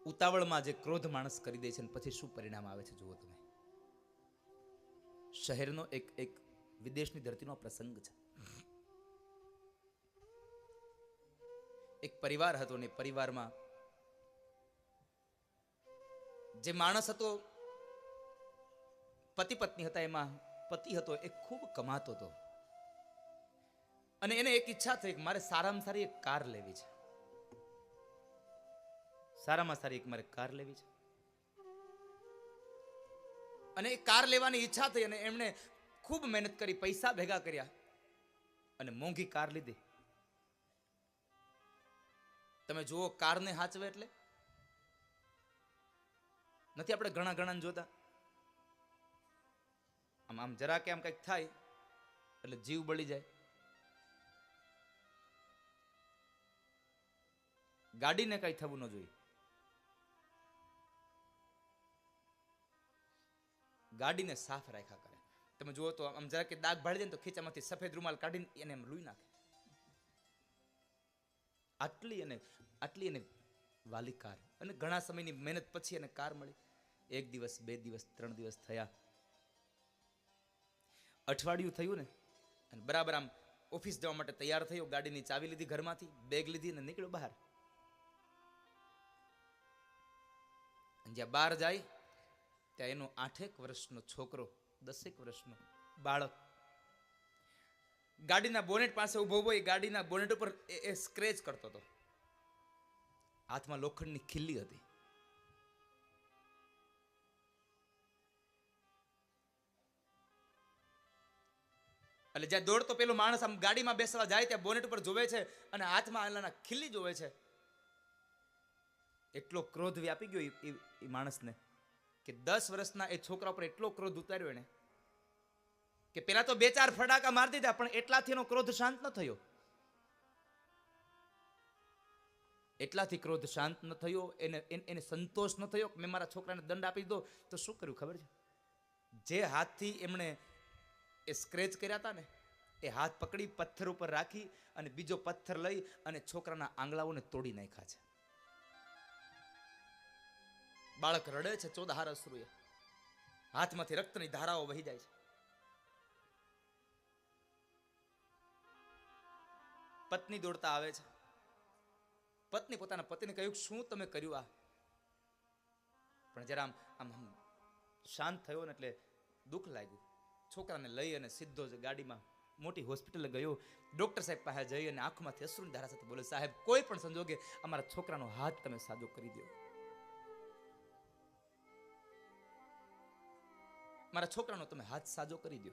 ઉતાવળમાં જે ક્રોધ માણસ કરી દે છે ને પછી શું પરિણામ આવે છે જુઓ તમે. શહેરનો એક વિદેશની ધરતીનો પ્રસંગ છે. એક પરિવાર હતો ને પરિવારમાં જે માણસ હતો, પતિ પત્ની હતા, એમાં પતિ હતો એ ખૂબ કમાતો હતો અને એને એક ઈચ્છા થઈ કે મારે સારામાં સારી એક કાર લેવી છે. સારામાં સારી એક મારે કાર લેવી છે અને એ કાર લેવાની ઈચ્છા થઈ અને એમણે ખૂબ મહેનત કરી, પૈસા ભેગા કર્યા અને મોંઘી કાર લીધી. તમે જુઓ કારને હાચવે એટલે નથી આપણે ઘણા ઘણા જોતા, આમ આમ જરા કે આમ કઈક થાય એટલે જીવ બળી જાય. ગાડીને કઈ થવું ન જોઈએ. ગાડીને સાફ રાખ્યા કરે. તમે જુઓ તો આમ જરા કે દાગ ભાડી દે તો ખીચામાંથી સફેદ રૂમાલ કાઢીને એને એમ લૂઈ નાખે. આટલી એને વાલી કાર અને ઘણા સમયની મહેનત પછી એને કાર મળી. 1 દિવસ 2 દિવસ 3 દિવસ થયા, અઠવાડિયું થયું ને અને બરાબર આમ ઓફિસ જવા માટે તૈયાર થયો. ગાડીની ચાવી લીધી ઘરમાંથી, બેગ લીધી અને નીકળ્યો બહાર. જ્યાં બહાર જાય ત્યાં એનો 8 વર્ષનો છોકરો, 10 વર્ષનો બાળક ગાડીના બોનેટ પાસે ઉભો હોય. ગાડીના બોનેટ ઉપર એ સ્ક્રેચ કરતો હતો. હાથમાં લોખંડની ખીલ્લી હતી. એટલે જ્યાં દોડતો પેલો માણસ આમ ગાડીમાં બેસવા જાય ત્યાં બોનેટ ઉપર જોવે છે અને હાથમાં આલાના ખીલ્લી જોવે છે. એટલો ક્રોધ વ્યાપી ગયો એ માણસને કે 10 વર્ષના એ છોકરા ઉપર એટલો ક્રોધ ઉતાર્યો એને કે પેલા તો 2-4 ફટાકા મારી દીધા, પણ એટલાથી એનો ક્રોધ શાંત ન થયો. એટલાથી ક્રોધ શાંત ન થયો. એને સંતોષ ન થયો કે મેં મારા છોકરાને દંડ આપી દીધો. તો શું કર્યું ખબર છે? જે હાથથી એમણે એ સ્ક્રેચ કર્યા હતા ને એ હાથ પકડી પથ્થર ઉપર રાખી અને બીજો પથ્થર લઈ અને છોકરાના આંગળાઓને તોડી નાખ્યા છે. બાળક રડે છે, ચોદહાર અશ્રુએ, હાથમાંથી રક્તની ધારાઓ વહી જાય છે. પત્ની દોડતા આવે છે. પત્ની પોતાના પતિને કહ્યું, શું તમે કર્યું આ? પણ જરા આમ શાંત થયો ને એટલે દુઃખ લાગ્યું. છોકરાને લઈ અને સીધો જ ગાડીમાં મોટી હોસ્પિટલે ગયો. ડોક્ટર સાહેબ પાસે જઈ અને આંખમાંથી અશ્રુની ધારા સાથે બોલે, સાહેબ કોઈ પણ સંજોગે અમારા છોકરાનો હાથ તમે સાજો કરી દો. મારા છોકરાનો તમે હાથ સાજો કરી દો.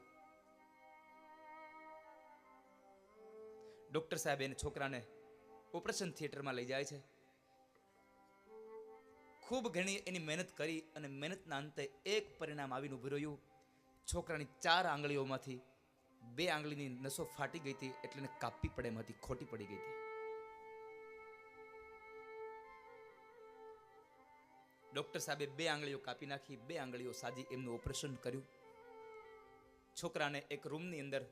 ડોક્ટર સાહેબ એને છોકરાને ઓપરેશન થિયેટરમાં લઈ જાય છે. ખૂબ ઘણી એની મહેનત કરી અને મહેનતના અંતે એક પરિણામ આવીને ઉભું રહ્યું. છોકરાની 4 આંગળીઓમાંથી 2 આંગળીની નસો ફાટી ગઈ હતી, એટલે એને કાપવી પડે એમ હતી, ખોટી પડી ગઈ હતી. ડોક્ટર સાહેબે 2 આંગળીઓ કાપી નાખી, 2 આંગળીઓ સાજી, એમનું ઓપરેશન કર્યું. છોકરાને એક રૂમની અંદર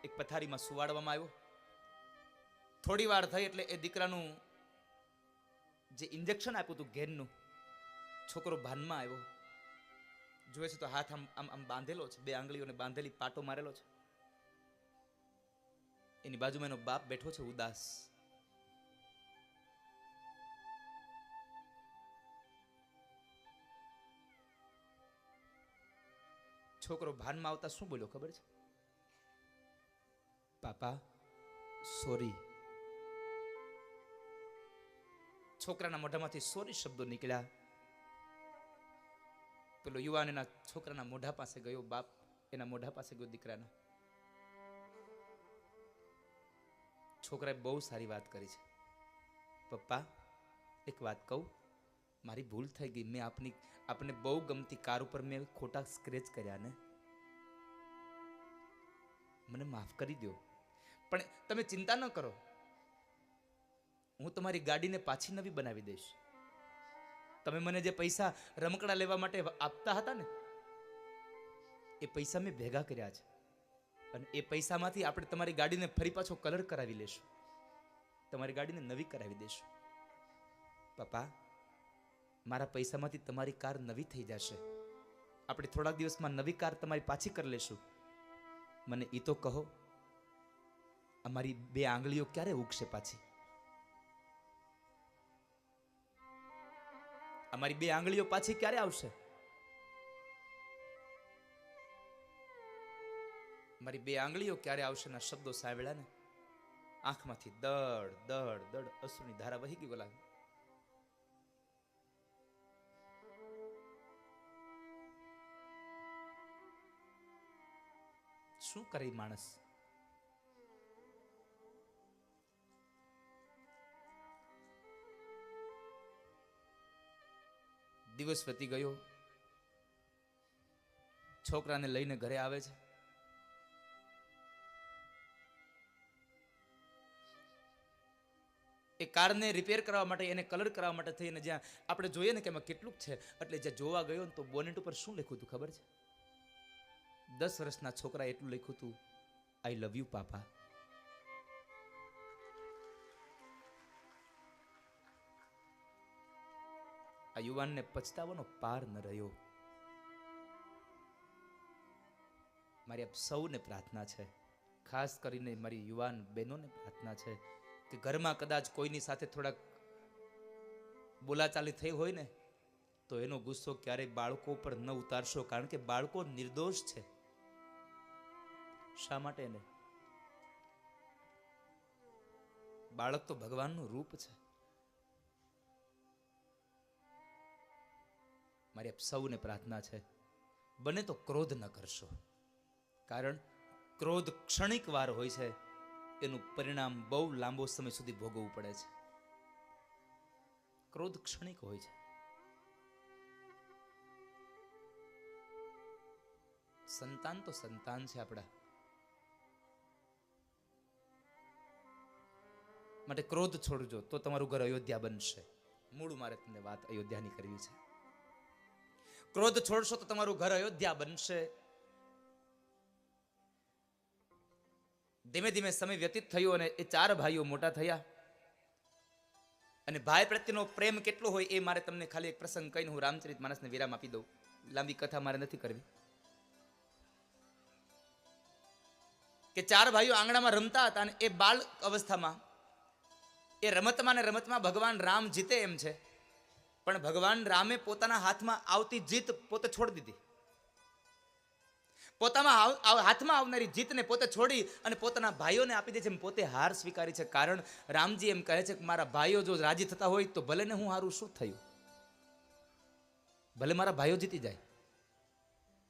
એક પથારીમાં સુવાડવામાં આવ્યો. થોડી વાર થઈ એટલે એ દીકરાનું જે ઇન્જેક્શન આપ્યું હતું ઘેરનું, છોકરો ભાનમાં આવ્યો. જોવે છે તો હાથ આમ બાંધેલો છે, 2 આંગળીઓને બાંધેલી પાટો મારેલો છે. એની બાજુમાં એનો બાપ બેઠો છે ઉદાસ. છોકરો ભાનમાં આવતા શું બોલ્યો ખબર છે? પાપા સોરી. છોકરાના મોઢામાંથી સોરી શબ્દો નીકળ્યા. પેલો યુવાન એના છોકરાના મોઢા પાસે ગયો, બાપ એના મોઢા પાસે ગયો દીકરાના. છોકરાએ બહુ સારી વાત કરી છે. પપ્પા એક વાત કહું, મારી ભૂલ થઈ ગઈ. મેં આપને બહુ ગમતી કાર ઉપર મેં ખોટા સ્ક્રેચ કર્યા ને, મને માફ કરી દો. પણ તમે ચિંતા ન કરો, હું તમારી ગાડીને પાછી નવી બનાવી દઈશ. તમે મને જે પૈસા રમકડા લેવા માટે આપતા હતા ને એ પૈસા મેં ભેગા કર્યા છે અને એ પૈસામાંથી આપણે તમારી ગાડીને ફરી પાછો કલર કરાવી લેશું, તમારી ગાડીને નવી કરાવી દેશું. પપ્પા મારા પૈસામાંથી તમારી કાર નવી થઈ જશે, આપણે થોડાક દિવસમાં નવી કાર તમારી પાછી કરી લેશું. મને એ તો કહો, અમારી 2 આંગળીઓ ક્યારે ઉગશે પાછી? અમારી 2 આંગળીઓ પાછી ક્યારે આવશે? મારી 2 આંગળીઓ ક્યારે આવશે ના શબ્દો સાંભળ્યા ને આંખમાંથી દડ દડ દડ અશ્રુની ધારા વહી ગઈ. બોલા શું કરે માણસ? દિવસ વધી ગયો, છોકરાને લઈને ઘરે આવે છે. એ કારને રિપેર કરવા માટે, એને કલર કરવા માટે થઈને જ્યાં આપણે જોઈએ ને કે એમાં કેટલુંક છે, એટલે જ્યાં જોવા ગયો ને તો બોનેટ ઉપર શું લખ્યું હતું ખબર છે? 10 વર્ષના છોકરા એટલું લખ્યું હતું, આઈ લવ યુ પાપા. આ યુવાનને પછતાવાનો પાર ન રહ્યો. મારી આપ સૌને પ્રાર્થના છે, ખાસ કરીને મારી યુવાન બહેનોને પ્રાર્થના છે કે ઘરમાં કદાચ કોઈની સાથે થોડાક બોલાચાલી થઈ હોય ને તો એનો ગુસ્સો ક્યારેય બાળકો પર ન ઉતારશો, કારણ કે બાળકો નિર્દોષ છે. શા માટે ને? બાળક તો ભગવાનનું રૂપ છે. મારી આપ સૌને પ્રાર્થના છે, બને તો ક્રોધ ન કરશો, કારણ ક્રોધ ક્ષણિક વાર હોય છે, એનું પરિણામ બહુ લાંબો સમય સુધી ભોગવવું પડે છે. ક્રોધ ક્ષણિક હોય છે. સંતાન તો સંતાન છે આપણા, માટે ક્રોધ છોડજો તો તમારું ઘર અયોધ્યા બનશે. મૂળ મારે તમને વાત અયોધ્યાની કરવી છે. ક્રોધ છોડશો તો તમારું ઘર અયોધ્યા બનશે. ધીમે ધીમે સમય વ્યતીત થયો અને એ 4 ભાઈઓ મોટા થયા. અને ભાઈ પ્રત્યેનો પ્રેમ કેટલો હોય એ મારે તમને ખાલી એક પ્રસંગ કહીને હું રામચરિતમાનસને વિરામ આપી દઉં. લાંબી કથા મારે નથી કરવી. કે 4 ભાઈઓ આંગણામાં રમતા હતા અને એ બાળ અવસ્થામાં એ રમતમાં ને રમતમાં ભગવાન રામ જીતે એમ છે, પણ ભગવાન રામે પોતાના હાથમાં આવતી જીત પોતે છોડી દીધી. પોતામાં હાથમાં આવનારી જીતને પોતે છોડી અને પોતાના ભાઈઓને આપી દે છે. પોતે હાર સ્વીકારી છે, કારણ રામજી એમ કહે છે કે મારા ભાઈઓ જો રાજી થતા હોય તો ભલે ને હું હારું, શું થયું, ભલે મારા ભાઈઓ જીતી જાય.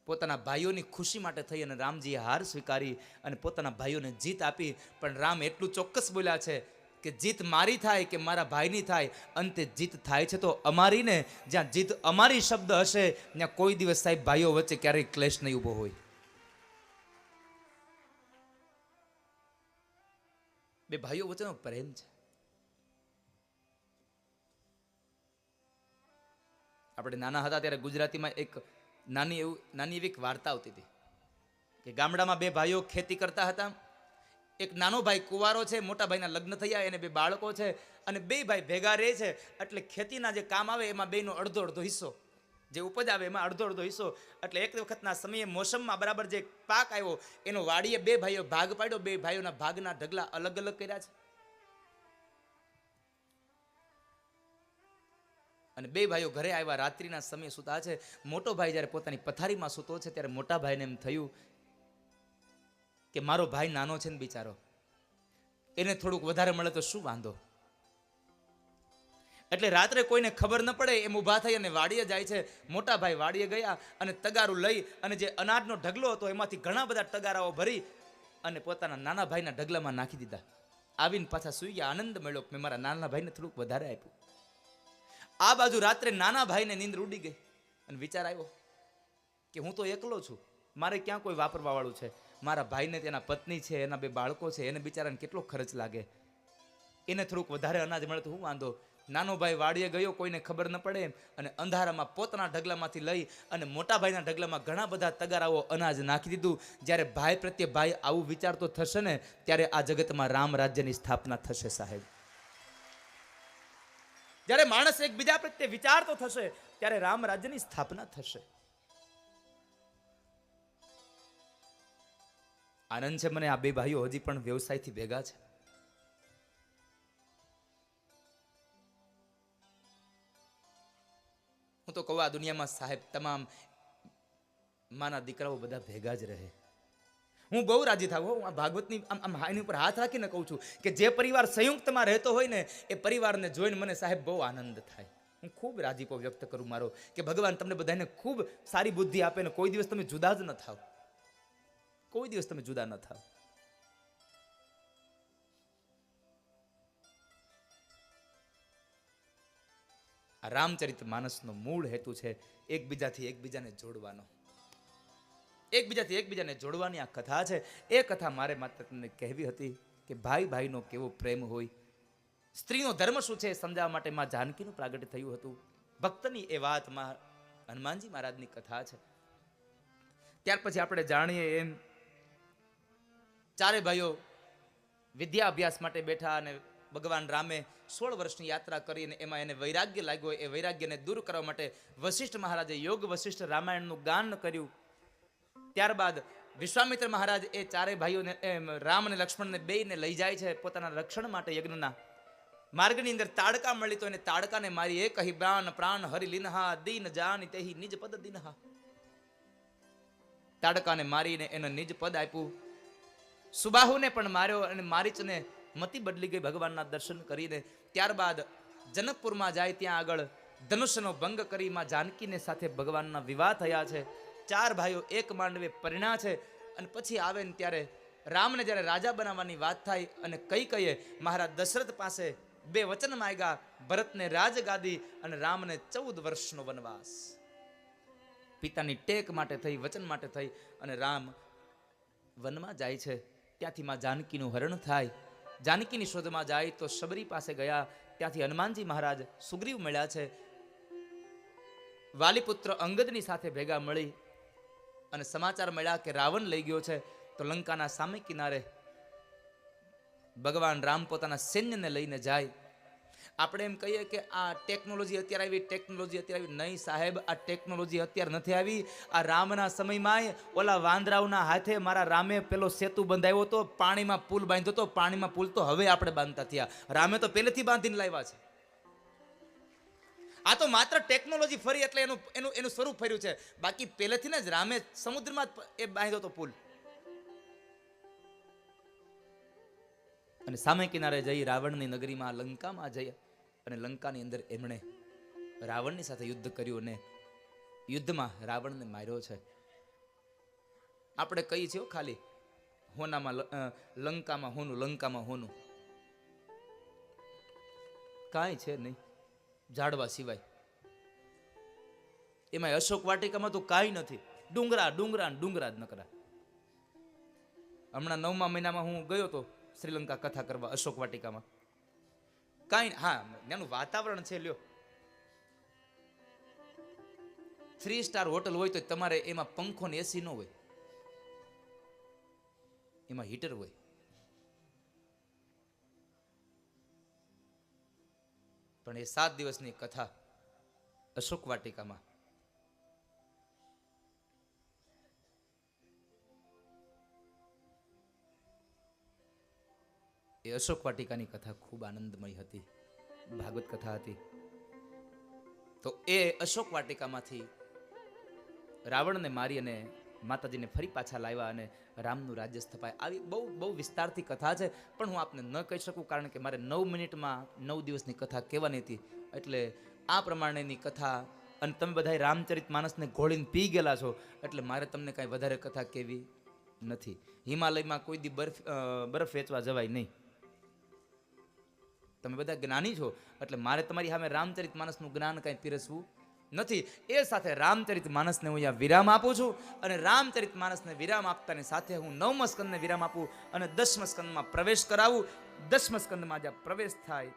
પોતાના ભાઈઓની ખુશી માટે થઈ અને રામજીએ હાર સ્વીકારી અને પોતાના ભાઈઓને જીત આપી. પણ રામ એટલું ચોક્કસ બોલ્યા છે કે જીત મારી થાય કે મારા ભાઈની થાય, અંતે જીત થાય છે તો અમારી ને. જ્યાં જીત અમારી શબ્દ હશે ત્યાં કોઈ દિવસ સાહેબ ભાઈઓ વચ્ચે ક્યારેય ક્લેશ નહીં ઉભો હોય. 2 ભાઈઓ વચ્ચેનો પ્રેમ છે. આપણે નાના હતા ત્યારે ગુજરાતીમાં એક નાની એવી વાર્તા આવતી હતી કે ગામડામાં 2 ભાઈઓ ખેતી કરતા હતા. એક નાનો ભાઈ કુંવારો છે, મોટા ભાઈના લગ્ન થયા, એને 2 બાળકો છે અને 2 ભાઈ ભેગા રહે છે. એટલે ખેતીના જે કામ આવે એમાં બેયનો અડધો અડધો હિસ્સો, જે ઉપજ આવે એમાં અડધો અડધો હિસ્સો. એટલે એક વખતના સમયે મોસમમાં બરાબર જે પાક આવ્યો એનો વાડીએ 2 ભાઈઓ ભાગ પાડ્યો. 2 ભાઈઓના ભાગના ઢગલા અલગ અલગ કર્યા છે અને 2 ભાઈઓ ઘરે આવ્યા. રાત્રિના સમયે સૂતા છે. મોટો ભાઈ જ્યારે પોતાની પથારીમાં સૂતો છે ત્યારે મોટા ભાઈને એમ થયું કે મારો ભાઈ નાનો છે ને બિચારો, એને થોડુંક વધારે મળે તો શું વાંધો. એટલે રાત્રે કોઈને ખબર ન પડે એમ ઊભા થઈ અને વાડીએ જાય છે. મોટા ભાઈ વાડીએ ગયા અને તગારું લઈ અને જે અનાજનો ઢગલો હતો એમાંથી ઘણા બધા તગારાઓ ભરી અને પોતાના નાના ભાઈના ઢગલામાં નાખી દીધા. આવીને પાછા સુઈ ગયા. આનંદ મળ્યો કે મેં મારા નાના ભાઈને થોડુંક વધારે આપ્યું. આ બાજુ રાત્રે નાના ભાઈને નીંદર ઉડી ગઈ અને વિચાર આવ્યો કે હું તો એકલો છું, મારે ક્યાં કોઈ વાપરવા વાળું છે. મારા ભાઈને તેના પત્ની છે, એના 2 બાળકો છે, એને બિચારાને કેટલો ખર્ચ લાગે, એને થોડુંક વધારે અનાજ મળે તો હું વાંધો. નાનો ભાઈ વાડીએ ગયો, કોઈને ખબર ન પડે અને અંધારામાં પોતાના ઢગલામાંથી લઈ અને મોટા ભાઈના ઢગલામાં ઘણા બધા તગારાઓ અનાજ નાખી દીધું. જ્યારે ભાઈ પ્રત્યે ભાઈ આવું વિચારતો થશે ને ત્યારે આ જગતમાં રામ રાજ્યની સ્થાપના થશે સાહેબ. જ્યારે માણસ એકબીજા પ્રત્યે વિચારતો થશે ત્યારે રામ રાજ્યની સ્થાપના થશે. આનંદ છે મને આ બે ભાઈઓ હજી પણ વ્યવસાયથી ભેગા છે. હું તો કહું આ દુનિયામાં સાહેબ તમામ માના દીકરાઓ બધા ભેગા જ રહે. હું બહુ રાજી થાવ. હું આ ભાગવતની આમ હાઈની ઉપર હાથ રાખીને કહું છું કે જે પરિવાર સંયુક્તમાં રહેતો હોય ને એ પરિવારને જોઈને મને સાહેબ બહુ આનંદ થાય. હું ખૂબ રાજીપો વ્યક્ત કરું મારો કે ભગવાન તમને બધાને ખૂબ સારી બુદ્ધિ આપે ને કોઈ દિવસ તમે જુદા જ ન થાવ. કોઈ દિવસ તમે જુદા ન થાવ. આ રામચરિત માનસનો મૂળ હેતુ છે એકબીજાથી એકબીજાને જોડવાનો. એકબીજાથી એકબીજાને જોડવાની આ કથા છે. એ કથા મારે માત્ર તમને કહેવી હતી કે ભાઈ ભાઈનો કેવો પ્રેમ હોય, સ્ત્રીનો ધર્મ શું છે સમજાવવા માટે માં જાનકીનું પ્રાગટ્ય થયું હતું. ભક્તની એ વાતમાં હનુમાનજી મહારાજની કથા છે. ત્યાર પછી આપણે જાણીએ એમ ચારે ભાઈઓ વિદ્યા અભ્યાસ માટે બેઠા અને ભગવાન રામે 16 વર્ષની યાત્રા કરી અને એમાં એને વૈરાગ્ય લાગ્યો. એ વૈરાગ્યને દૂર કરવા માટે વશિષ્ઠ મહારાજે યોગ વશિષ્ઠ રામાયણનું ગાન કર્યું. ત્યારબાદ વિશ્વામિત્ર મહારાજ એ ચારે ભાઈઓને રામ અને લક્ષ્મણને બેયને લઈ જાય છે પોતાના રક્ષણ માટે યજ્ઞના. માર્ગની અંદર તાડકા મળી તો એને તાડકાને મારી એ કહી પ્રાણ પ્રાણ હરી લીનહા દીન જાની તેહી નિજ પદ દીનહા. તાડકાને મારીને એને નિજ પદ આપ્યું. સુબાહુને પણ માર્યો અને મારીચને મતિ બદલી ગઈ ભગવાનના દર્શન કરીને. ત્યારબાદ જનકપુરમાં જાય ત્યાં આગળ ધનુષ્યનો ભંગ કરી માં જાનકીને સાથે ભગવાનના વિવાહ થયા છે. ચાર ભાઈઓ એક માંડવે પરિણ્યા છે. અને પછી આવે ને ત્યારે રામને જ્યારે રાજા બનાવવાની વાત થાય અને કઈ કહીએ મહારાજ દશરથ પાસે 2 વચન માંગ્યા, ભરતને રાજગાદી અને રામને 14 વર્ષનો વનવાસ. પિતાની ટેક માટે થઈ, વચન માટે થઈ અને રામ વનમાં જાય છે. ત્યાંથી માં જાનકીનું હરણ થાય. જાનકીની શોધમાં જાય તો શબરી પાસે ગયા. ત્યાંથી હનુમાનજી મહારાજ સુગ્રીવ મળ્યા છે. વાલીપુત્ર અંગદની સાથે ભેગા મળી અને સમાચાર મળ્યા કે રાવણ લઈ ગયો છે. તો લંકાના સામે કિનારે ભગવાન રામ પોતાના સૈન્યને લઈને જાય. આપણે એમ કહીએ કે આ ટેકનોલોજી અત્યારે આવી, ટેકનોલોજી અત્યારે આવી. નહીં સાહેબ, આ ટેકનોલોજી અત્યારે નથી આવી. આ રામના સમયમાં ઓલા વાંદરાઓના હાથે મારા રામે પેલો સેતુ બંધાવ્યો તો, પાણીમાં પુલ બાંધ્યો તો. પાણીમાં પુલ તો હવે આપણે બાંધતા થયા. રામે તો પહેલેથી બાંધીને લાવ્યા છે. આ તો માત્ર ટેકનોલોજી ફરી એટલે એનું સ્વરૂપ ફર્યું છે. બાકી પહેલેથી જ રામે સમુદ્રમાં એ બાંધ્યો તો પુલ. અને સામે કિનારે જઈ રાવણની નગરીમાં લંકામાં જઈ અને લંકાની અંદર એમણે રાવણની સાથે યુદ્ધ કર્યું અને યુદ્ધમાં રાવણને માર્યો છે. આપણે કહીએ છીએ ખાલી હોનામાં લંકામાં હોનું, લંકામાં હોનું. કાંઈ છે નહીં ઝાડવા સિવાય. એમાં અશોક વાટિકામાં તો કાંઈ નથી. ડુંગરા ડુંગરા ડુંગરા જ નકરા. હમણાં 9મા મહિનામાં હું ગયો તો શ્રીલંકા કથા કરવા અશોક વાટિકામાં. કાંઈ હા ત્યાંનું વાતાવરણ છે લ્યો. 3 સ્ટાર હોટલ હોય તો તમારે એમાં પંખો ને એસી ન હોય, એમાં હીટર હોય. પણ એ 7 દિવસની કથા અશોક વાટિકામાં. એ અશોક વાટિકાની કથા ખૂબ આનંદમય હતી, ભાગવત કથા હતી. તો એ અશોક વાટિકામાંથી રાવણને મારી અને માતાજીને ફરી પાછા લાવ્યા અને રામનું રાજ્ય સ્થપાય. આવી બહુ બહુ વિસ્તારથી કથા છે, પણ હું આપને ન કહી શકું કારણ કે મારે 9 મિનિટમાં 9 દિવસની કથા કહેવાની હતી. એટલે આ પ્રમાણેની કથા, અને તમે બધા રામચરિત માનસને ઘોળીને પી ગયેલા છો એટલે મારે તમને કાંઈ વધારે કથા કહેવી નથી. હિમાલયમાં કોઈ દી બરફ વેચવા જવાય નહીં. તમે બધા જ્ઞાની છો એટલે મારે તમારી સામે રામચરિત માનસનું જ્ઞાન કાંઈ પીરસવું નથી. એ સાથે રામચરિત માનસને હું અહીંયા વિરામ આપું છું. અને રામચરિત માનસને વિરામ આપતાની સાથે હું 9મા સ્કંદને વિરામ આપું અને 10મા સ્કંદમાં પ્રવેશ કરાવું. 10મા સ્કંદમાં જ્યાં પ્રવેશ થાય